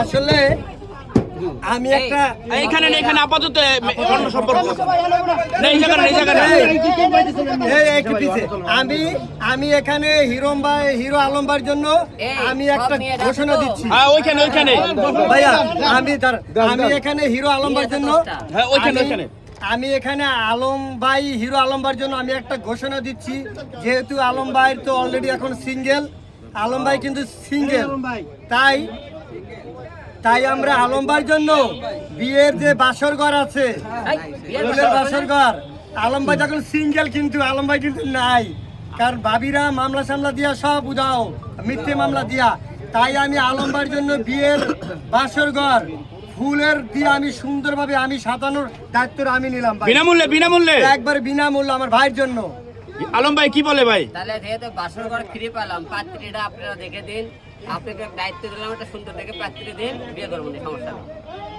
আসলে আমি একটা এইখানে আপাতত সম্পর্ক আমি এখানে হিরো আলম ভাইয়ের জন্য আমি একটা ঘোষণা দিচ্ছি। ওইখানে ভাইয়া আমি এখানে হিরো আলম ভাইয়ের জন্য আমি এখানে হিরো আলম ভাইয়ের জন্য আমি একটা ঘোষণা দিচ্ছি। যেহেতু আলম ভাই তো অলরেডি এখন সিঙ্গেল, আলম ভাই কিন্তু সিঙ্গেল, তাই আমরা আলম ভাইয়ের জন্য বিয়ের যে বাসর ঘর আছে, বাসর ঘর, আলম ভাই যখন সিঙ্গেল কিন্তু আলম ভাই কিন্তু নাই, কারণ ভাবিরা মামলা সামলা দিয়া সব উদাও মিথ্যে মামলা দিয়া, তাই আমি আলম ভাইয়ের জন্য বিয়ের বাসর ঘর ফুলের দিয়ে আমি সুন্দরভাবে আমি সাজানোর দায়িত্ব আমি নিলাম। বিনামূল্যে একবার বিনামূল্যে আমার ভাইয়ের জন্য। আলম ভাই কি বলে ভাই? তাহলে যেহেতু বাসর ঘর ফ্রি পেলাম, পাত্রীটা আপনারা দেখে দিন, আপনাকে দায়িত্ব দিলাম একটা সুন্দর দেখে পাত্রী দিন, বিয়ে করবো, সমস্যা নেই।